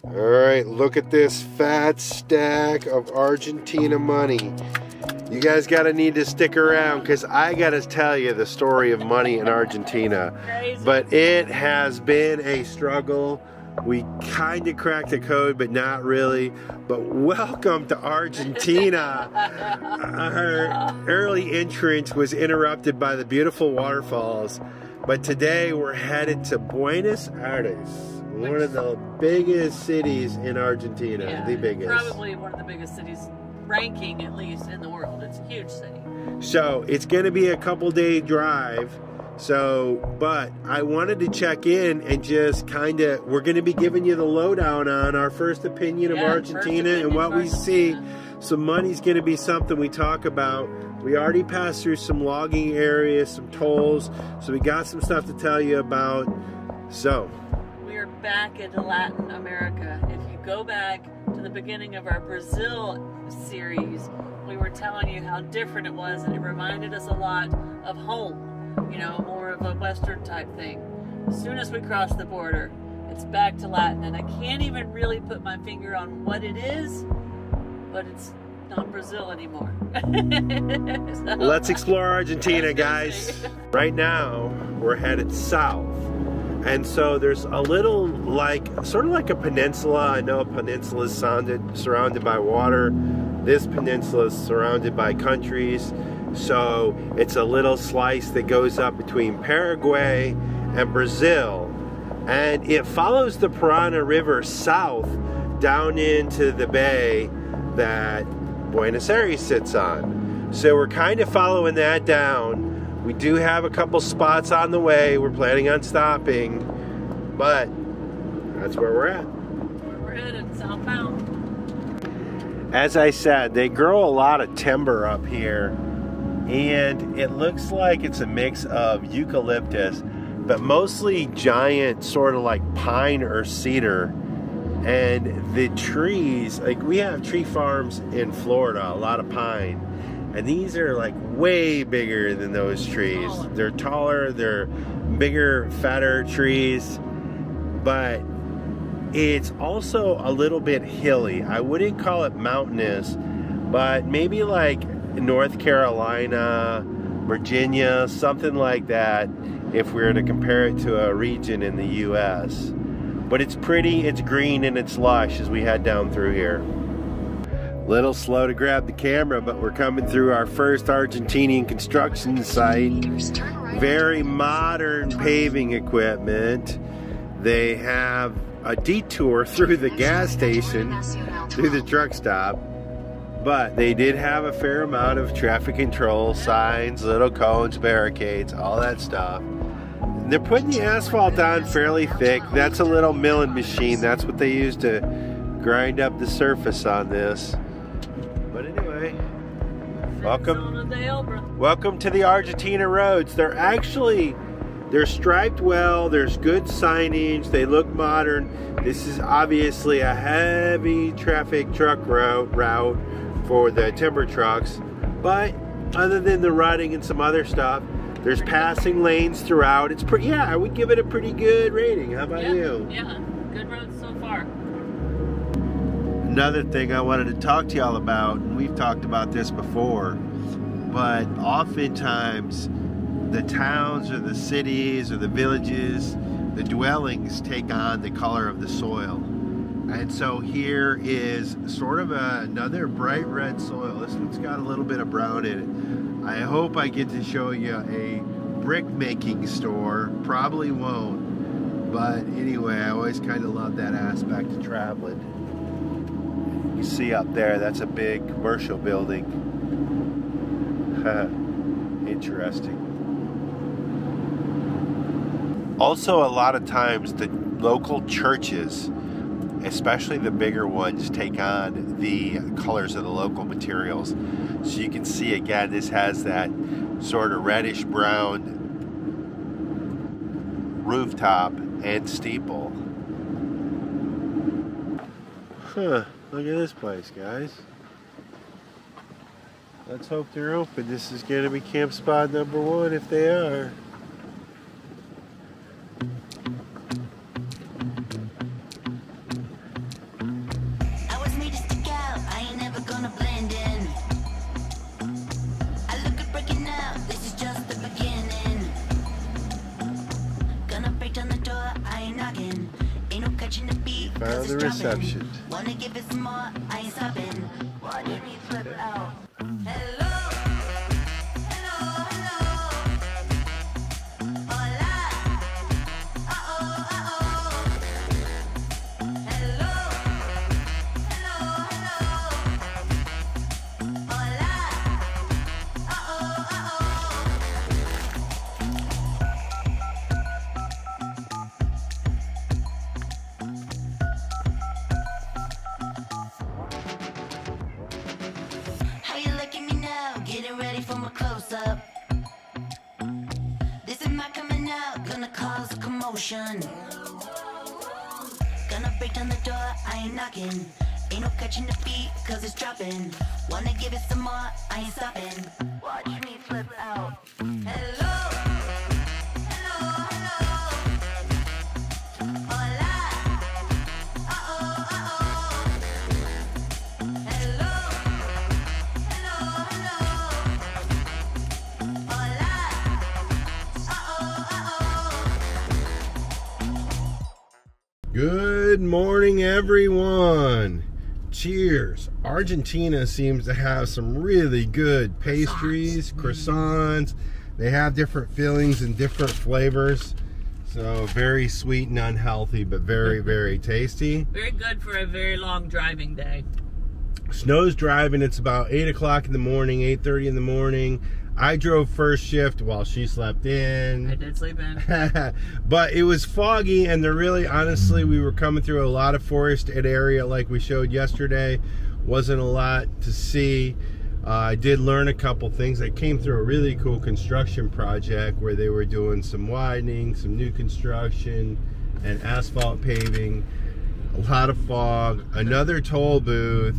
Alright, look at this fat stack of Argentina money. You guys gotta need to stick around because I gotta tell you the story of money in Argentina. Crazy. But it has been a struggle. We kind of cracked the code, but not really. But welcome to Argentina. Our early entrance was interrupted by the beautiful waterfalls. But today we're headed to Buenos Aires, one of the biggest cities in Argentina. Yeah, the biggest. Probably one of the biggest cities, ranking at least in the world. It's a huge city. So it's going to be a couple-day drive. So, but I wanted to check in and just kind of, we're going to be giving you the lowdown on our first opinion of Argentina and what we see. So money's going to be something we talk about. We already passed through some logging areas, some tolls, so we got some stuff to tell you about. So we are back into Latin America. If you go back to the beginning of our Brazil series, we were telling you how different it was, and it reminded us a lot of home. You know, more of a Western type thing. As soon as we cross the border, it's back to Latin, and I can't even really put my finger on what it is, but it's not Brazil anymore. So, let's explore Argentina, guys. Right now, we're headed south. And so there's a little sort of like a peninsula. I know a peninsula is surrounded by water. This peninsula is surrounded by countries. So it's a little slice that goes up between Paraguay and Brazil. And it follows the Parana River south down into the bay that Buenos Aires sits on. So we're kind of following that down. We do have a couple spots on the way. We're planning on stopping, but that's where we're at. We're headed southbound. As I said, they grow a lot of timber up here, and it looks like it's a mix of eucalyptus, but mostly giant sort of like pine or cedar. And the trees, like we have tree farms in Florida, a lot of pine, and these are like way bigger than those trees. They're taller, they're bigger, fatter trees, but it's also a little bit hilly. I wouldn't call it mountainous, but maybe like North Carolina, Virginia, something like that, if we were to compare it to a region in the US. But it's pretty, it's green, and it's lush as we head down through here. Little slow to grab the camera, but we're coming through our first Argentinian construction site. Very modern paving equipment. They have a detour through the gas station, through the truck stop. But they did have a fair amount of traffic control signs, little cones, barricades, all that stuff. They're putting the asphalt on fairly thick. That's a little milling machine. That's what they use to grind up the surface on this. But anyway, welcome to the Argentina roads. They're striped well. There's good signage. They look modern. This is obviously a heavy traffic truck route for the timber trucks, but other than the rutting and some other stuff, there's passing lanes throughout. It's pretty, yeah, I would give it a pretty good rating. How about you? Yeah, good roads so far. Another thing I wanted to talk to y'all about, and we've talked about this before, but oftentimes the towns or the cities or the villages, the dwellings take on the color of the soil. And so here is sort of another bright red soil. This one's got a little bit of brown in it. I hope I get to show you a brick making store. Probably won't. But anyway, I always kind of love that aspect of traveling. You see up there, that's a big commercial building. Interesting. Also, a lot of times the local churches, especially the bigger ones, take on the colors of the local materials. So you can see again, this has that sort of reddish brown rooftop and steeple. Huh, look at this place, guys. Let's hope they're open. This is going to be camp spot number 1 if they are. Found the reception. Wanna give it some more, I ain't stopping. Watch me flip out. Hello, hello, hello. Hola, uh-oh, uh-oh. Hello, hello, hello. Hola, uh-oh, How you look at me now? Getting ready for my close-up. This is my coming out, gonna cause a commotion. Gonna break down the door, I ain't knocking. Ain't no catching the beat, cause it's dropping. Wanna give it some more, I ain't stopping. Watch me flip out. Hello, hello, hello. Hola, uh-oh, uh-oh. Hello, hello, hello. Hola, uh-oh, uh-oh. Good morning, everyone. Cheers. Argentina seems to have some really good pastries, croissants. They have different fillings and different flavors. So very sweet and unhealthy, but very, very tasty. Very good for a very long driving day. Snow's driving. It's about 8 o'clock in the morning, 8:30 in the morning. I drove first shift while she slept in. I did sleep in. But it was foggy, and honestly, we were coming through a lot of forested area like we showed yesterday. Wasn't a lot to see. I did learn a couple things. I came through a really cool construction project where they were doing some widening, some new construction, and asphalt paving. A lot of fog, another toll booth.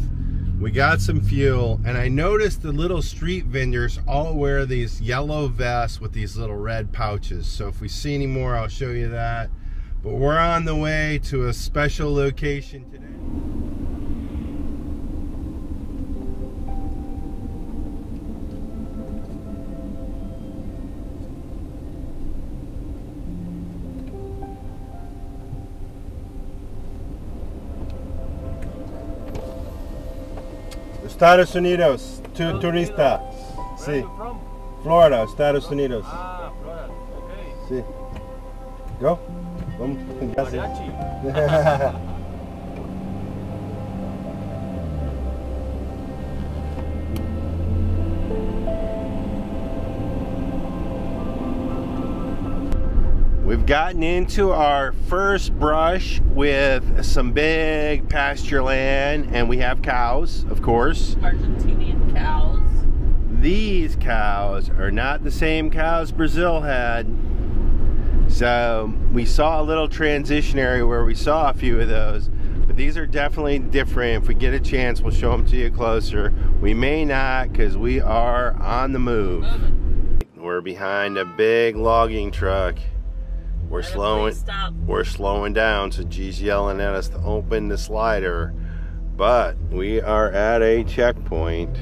We got some fuel, and I noticed the little street vendors all wear these yellow vests with these little red pouches. So if we see any more, I'll show you that. But we're on the way to a special location today. Estados Unidos, turista. Sí. Florida, Estados Unidos. Ah, Florida, okay. Sí. Go. Vamos. Mariachi. We've gotten into our first brush with some big pasture land, and we have cows, of course. Argentinian cows. These cows are not the same cows Brazil had. So we saw a little transition area where we saw a few of those, but these are definitely different. If we get a chance, we'll show them to you closer. We may not, because we are on the move. We're behind a big logging truck. We're slowing down, so G's yelling at us to open the slider. But we are at a checkpoint,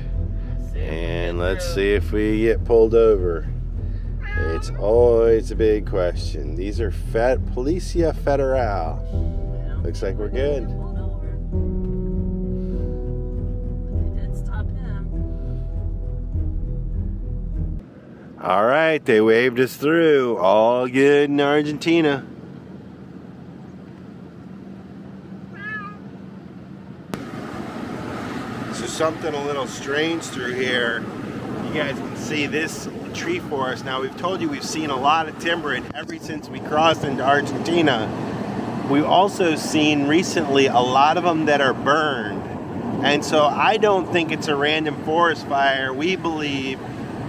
and let's see if we get pulled over. It's always a big question. These are Policia Federal. Looks like we're good. They did stop him. All right, they waved us through. All good in Argentina. So something a little strange through here. You guys can see this tree forest. Now, we've told you we've seen a lot of timber, and ever since we crossed into Argentina, we've also seen recently a lot of them that are burned. And so I don't think it's a random forest fire. We believe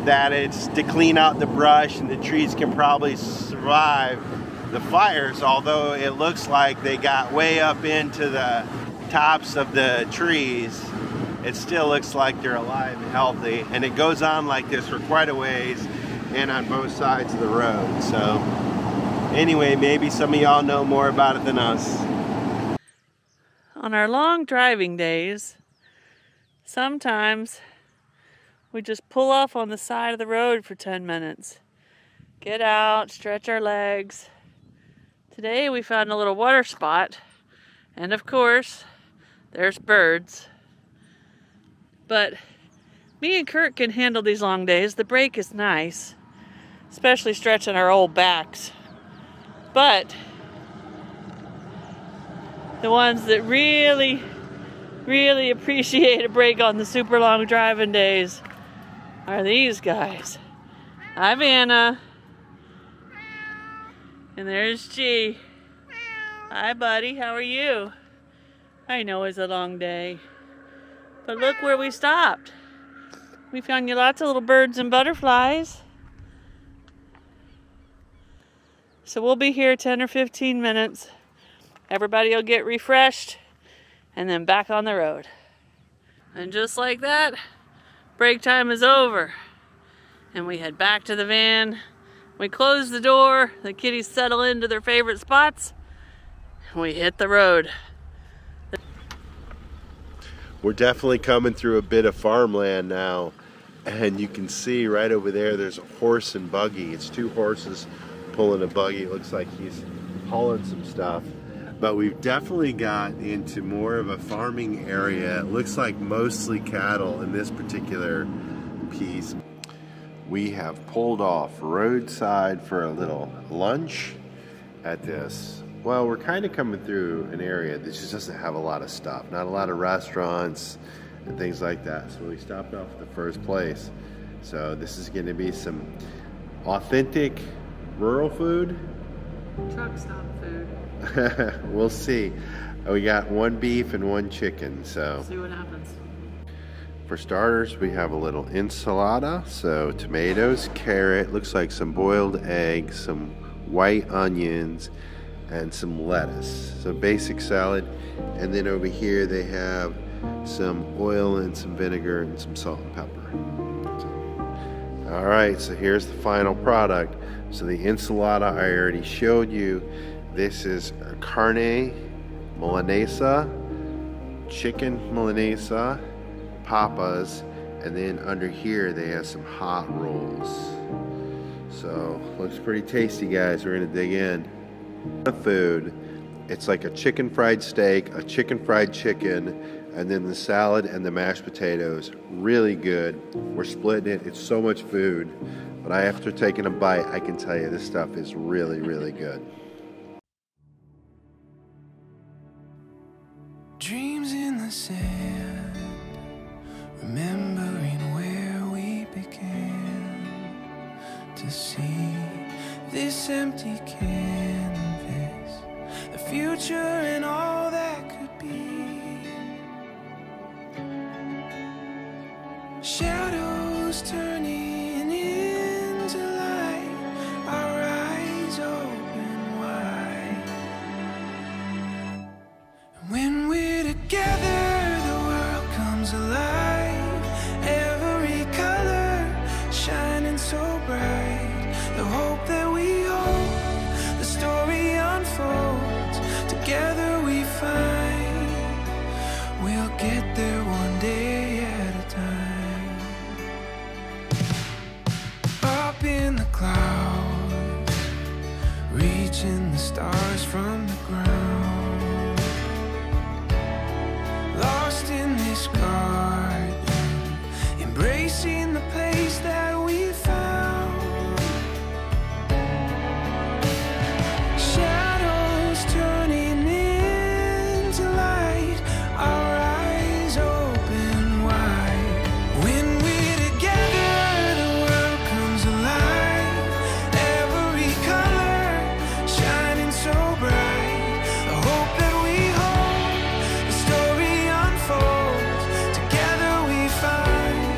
that it's to clean out the brush, and the trees can probably survive the fires, although it looks like they got way up into the tops of the trees. It still looks like they're alive and healthy, and it goes on like this for quite a ways and on both sides of the road. So anyway, maybe some of y'all know more about it than us. On our long driving days, sometimes we just pull off on the side of the road for 10 minutes. Get out, stretch our legs. Today we found a little water spot And of course, there's birds. But me and Curt can handle these long days. The break is nice, especially stretching our old backs. But the ones that really appreciate a break on the super long driving days are these guys. Hi, Vanna. And there's G. Hi, buddy. How are you? I know it's a long day. But look where we stopped. We found you lots of little birds and butterflies. So we'll be here 10 or 15 minutes. Everybody will get refreshed and then back on the road. And just like that, break time is over. And we head back to the van. We close the door, the kitties settle into their favorite spots, and we hit the road. We're definitely coming through a bit of farmland now, and you can see right over there there's a horse and buggy. It's two horses pulling a buggy. It looks like he's hauling some stuff. But we've definitely got into more of a farming area. It looks like mostly cattle in this particular piece. We have pulled off roadside for a little lunch at this. Well, we're kind of coming through an area that just doesn't have a lot of stuff, not a lot of restaurants and things like that. So we stopped off at the first place. So this is going to be some authentic rural food. Truck stop food. We'll see. We got one beef and one chicken, so See what happens. for starters, we have a little enchilada. So tomatoes, carrot, looks like some boiled eggs, some white onions, and some lettuce. So basic salad. And then over here they have some oil and some vinegar and some salt and pepper. All right, so here's the final product. So the enchilada I already showed you. This is carne milanesa, chicken milanesa, papas, and then under here they have some hot rolls. So looks pretty tasty, guys. We're gonna dig in. The food, it's like a chicken fried steak, a chicken fried chicken, and then the salad and the mashed potatoes. Really good. We're splitting it. It's so much food, but after taking a bite, I can tell you this stuff is really, really good. Dreams in the sand, remembering where we began to see this empty canvas, the future and all that could be. Shadows turning into light, our eyes open wide. When we're together, the world comes alive. Every color shining so bright. The hope that we hold, the story unfolds. Together we find we'll get there one day at a time. Up in the clouds, reaching the stars from the ground. Lost in this garden, embracing the place that we found. Shadows turning into light, our eyes open wide. When we're together, the world comes alive. Every color shining so bright. The hope that we hold, the story unfolds. Together we find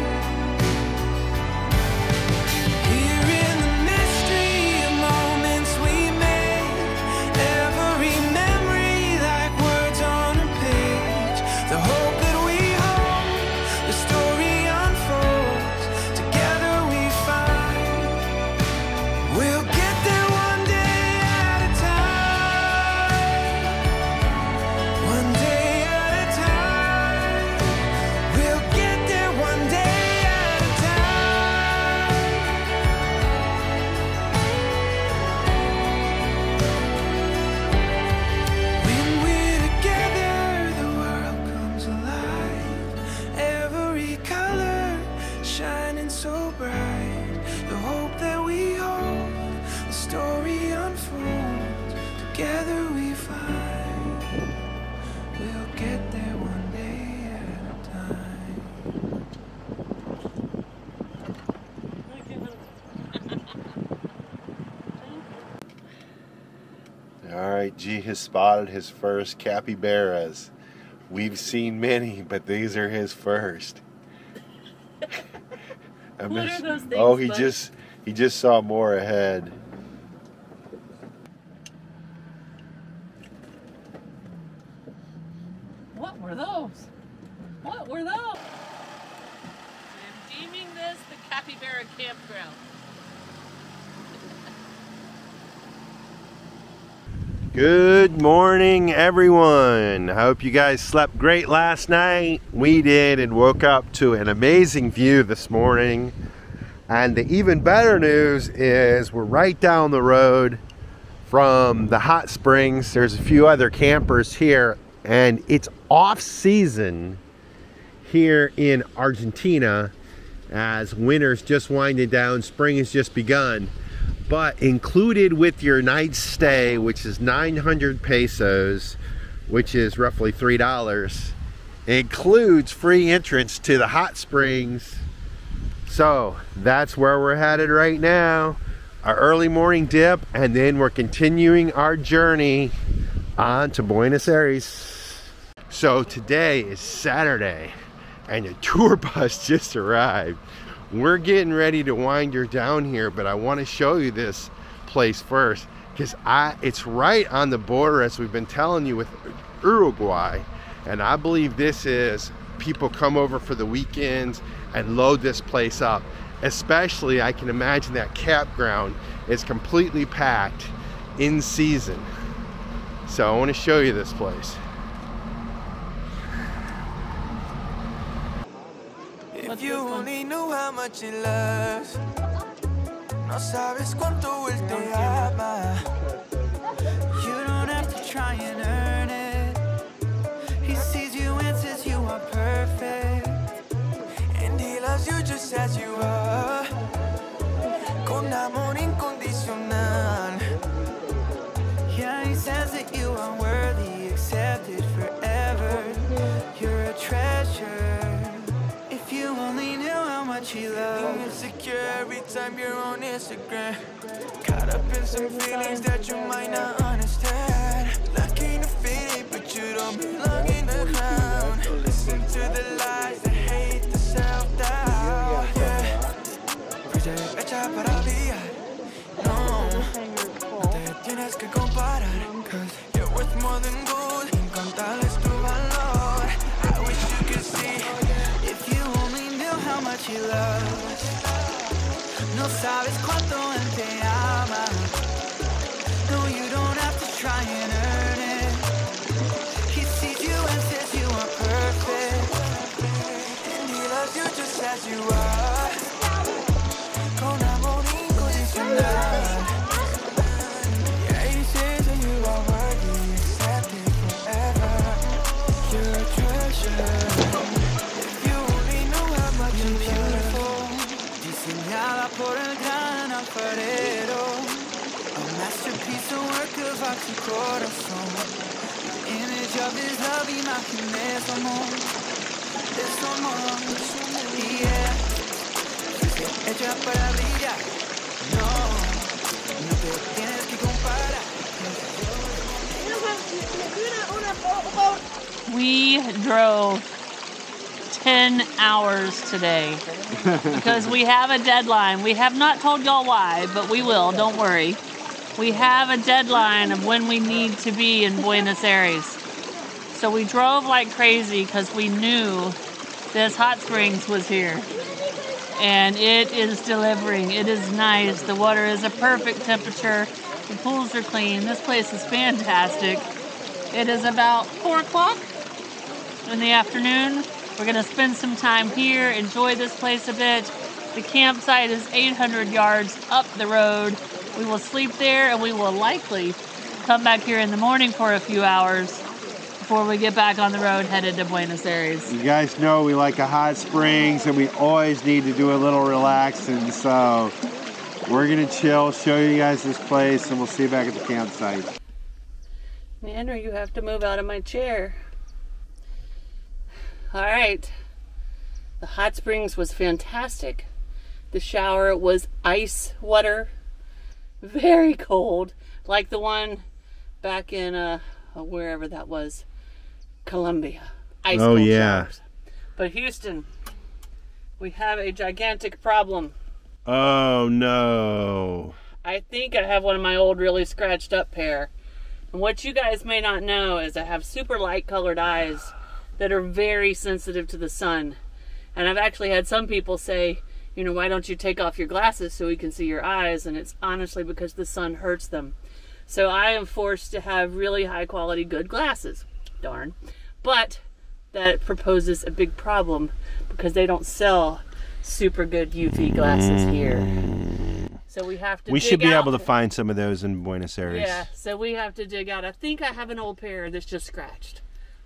G has spotted his first capybaras. We've seen many, but these are his first. What are those things? Oh, he just saw more ahead. What were those? What were those? I'm deeming this the capybara campground. Good morning, everyone. I hope you guys slept great last night. We did, and woke up to an amazing view this morning. And the even better news is we're right down the road from the hot springs. There's a few other campers here, and it's off season here in Argentina as winter's just winding down, spring has just begun. But included with your night's stay, which is 900 pesos, which is roughly $3, includes free entrance to the hot springs. So that's where we're headed right now. Our early morning dip, and then we're continuing our journey on to Buenos Aires. So today is Saturday, and the tour bus just arrived. We're getting ready to wind her down here, but I want to show you this place first because it's right on the border, as we've been telling you, with Uruguay. And I believe this is, people come over for the weekends and load this place up. Especially, I can imagine that campground is completely packed in season. So I want to show you this place. If you only knew how much he loves, no sabes cuánto él te ama. You don't have to try and earn it. He sees you and says you are perfect, and he loves you just as you are, con amor incondicional. Yeah, he says that you are worthy, accepted forever. You're a treasure. If you only knew how much he loves. Insecure every time you're on Instagram, caught up in some feelings that you might not understand. Lucky to fit it, but you don't belong in the crowd. Don't listen to the lies that hate the self-doubt. Yeah, Project hecha para olvidar. No, no te tienes que comparar, cause you're worth more than gold. Incontable tu valor. I wish you could see. If you only knew how much he loves, no sabes cuánto él te ama. No, you don't have to try and earn it. He sees you and says you are perfect, and he loves you just as you are, con amor incondicional. Yeah, he says that you are worthy, accepted forever. You're a treasure. Diseñada por el gran alfarero, a masterpiece, a work of art to corazón. The image of his love, imagen de su amor, yeah. Hecha para brillar. No, no te tienes que comparar. We drove 10 hours today because we have a deadline. We have not told y'all why, but we will, don't worry. We have a deadline of when we need to be in Buenos Aires. So we drove like crazy because we knew this hot springs was here. And it is delivering. It is nice. The water is a perfect temperature. The pools are clean. This place is fantastic. It is about 4 o'clock in the afternoon. We're going to spend some time here, enjoy this place a bit. The campsite is 800 yards up the road. We will sleep there, and we will likely come back here in the morning for a few hours before we get back on the road headed to Buenos Aires. You guys know we like a hot springs, and we always need to do a little relaxing, so we're going to chill, show you guys this place, and we'll see you back at the campsite. Andrew, you have to move out of my chair. All right, the hot springs was fantastic. The shower was ice water, very cold, like the one back in wherever that was, Colombia. Ice Oh, cold yeah. showers. But Houston, we have a gigantic problem. Oh, no. I think I have one of my old really scratched up pair. And what you guys may not know is I have super light colored eyes that are very sensitive to the sun. And I've actually had some people say, you know, why don't you take off your glasses so we can see your eyes? And it's honestly because the sun hurts them. So I am forced to have really high quality good glasses. Darn. But that proposes a big problem because they don't sell super good UV glasses here. So we have to We dig should be out. able to find some of those in Buenos Aires. Yeah, so we have to dig out. I think I have an old pair that's just scratched.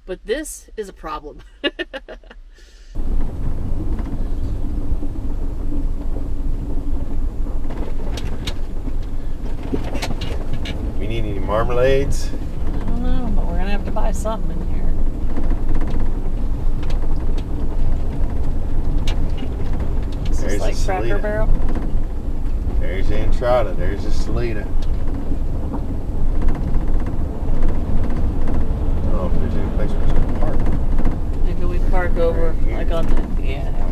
But this is a problem. We need any marmalades? I don't know, but we're gonna have to buy something in here. Is There's this like a Cracker Salida. Barrel? There's the entrada. There's the Salida. Oh, if there's any place where it's going to park. Maybe we park over, like on the, yeah.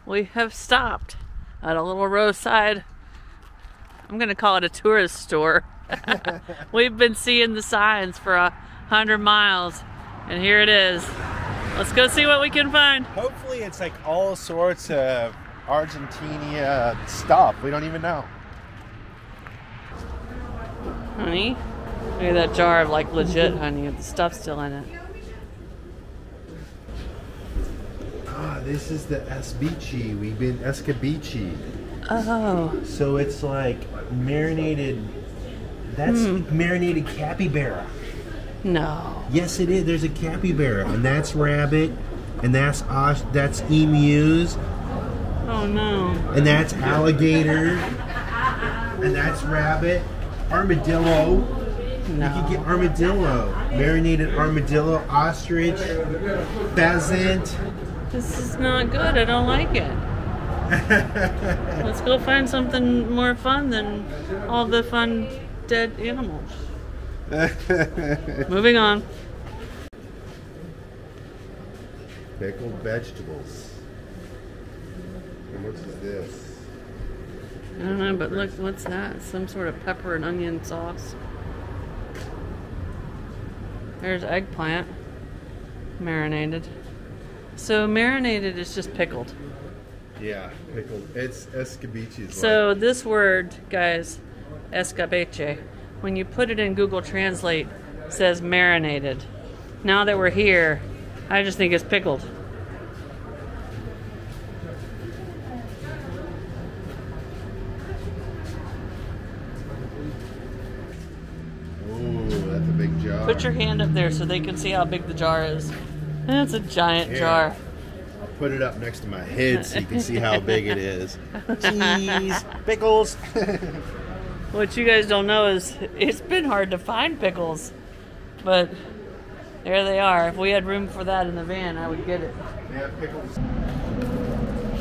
We have stopped at a little roadside, I'm gonna call it a tourist store. We've been seeing the signs for 100 miles, and here it is. Let's go see what we can find. Hopefully it's like all sorts of Argentina stuff. We don't even know. Honey, look at that jar of like legit honey, the stuff's still in it. Ah, this is the escabeche. We've been escabeche. Oh, So it's like marinated. That's marinated capybara. no. Yes, it is. There's a capybara, and that's rabbit, and that's emus, Oh no. and that's alligator, and that's rabbit, armadillo. You No. can get armadillo, marinated armadillo, ostrich, pheasant. This is not good. I don't like it. Let's go find something more fun than all the fun dead animals. Moving on. Pickled vegetables. And what is this? I don't know, but look, what's that? Some sort of pepper and onion sauce. There's eggplant. Marinated. So marinated is just pickled. Yeah, pickled. It's escabeche. So this word, guys, escabeche, when you put it in Google Translate, it says marinated. Now that we're here, I just think it's pickled. Ooh, that's a big jar. Put your hand up there so they can see how big the jar is. That's a giant jar. I'll put it up next to my head so you can see how big it is. Cheese, pickles. What you guys don't know is it's been hard to find pickles, but there they are. If we had room for that in the van, I would get it. They have pickles.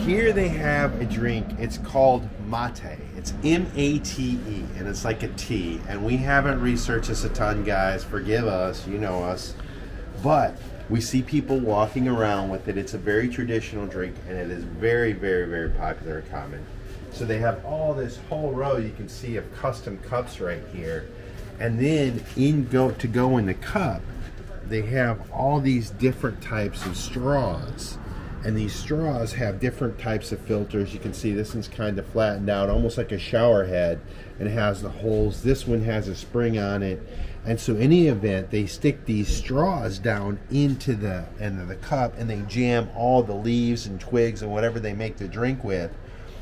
Here they have a drink. It's called mate. It's M-A-T-E, and it's like a tea. And we haven't researched this a ton, guys. Forgive us. You know us. But we see people walking around with it. It's a very traditional drink, and it is very, very, very popular and common. So they have all this whole row you can see of custom cups right here. And then to go in the cup, they have all these different types of straws. And these straws have different types of filters. You can see this one's kind of flattened out, almost like a shower head, and it has the holes. This one has a spring on it. And so in any event, they stick these straws down into the end of the cup, and they jam all the leaves and twigs and whatever they make the drink with,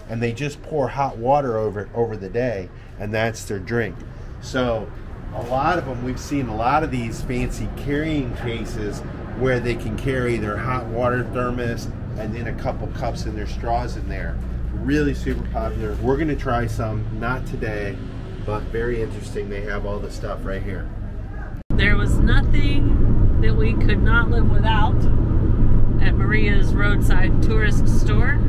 and they just pour hot water over it over the day, and that's their drink. So a lot of them, we've seen a lot of these fancy carrying cases where they can carry their hot water thermos and then a couple cups and their straws in there. Really super popular. We're gonna try some, not today, but very interesting. They have all the stuff right here. There was nothing that we could not live without at Maria's roadside tourist store.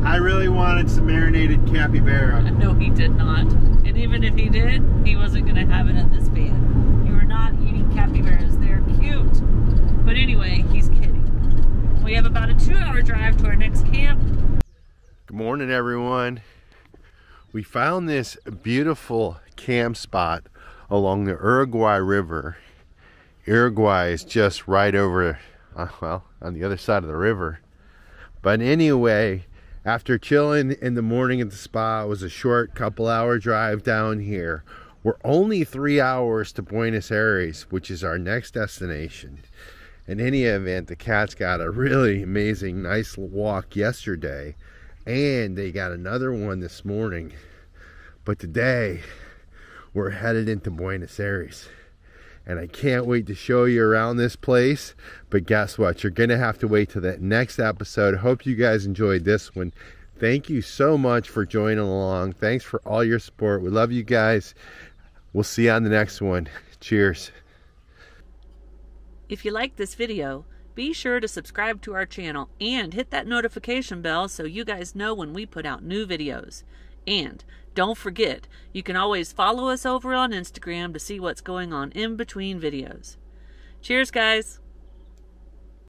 I really wanted some marinated capybara. No, he did not. And even if he did, he wasn't going to have it in this van. You are not eating capybaras. They're cute. But anyway, he's kidding. We have about a 2-hour drive to our next camp. Good morning, everyone. We found this beautiful camp spot along the Uruguay River. Uruguay is just right over, well, on the other side of the river. But anyway, after chilling in the morning at the spa, it was a short couple-hour drive down here. We're only 3 hours to Buenos Aires, which is our next destination. In any event, the cats got a really amazing, nice walk yesterday, and they got another one this morning. But today, we're headed into Buenos Aires. And I can't wait to show you around this place. But guess what? You're going to have to wait till that next episode. Hope you guys enjoyed this one. Thank you so much for joining along. Thanks for all your support. We love you guys. We'll see you on the next one. Cheers. If you like this video, be sure to subscribe to our channel and hit that notification bell so you guys know when we put out new videos. And don't forget, you can always follow us over on Instagram to see what's going on in between videos. Cheers, guys!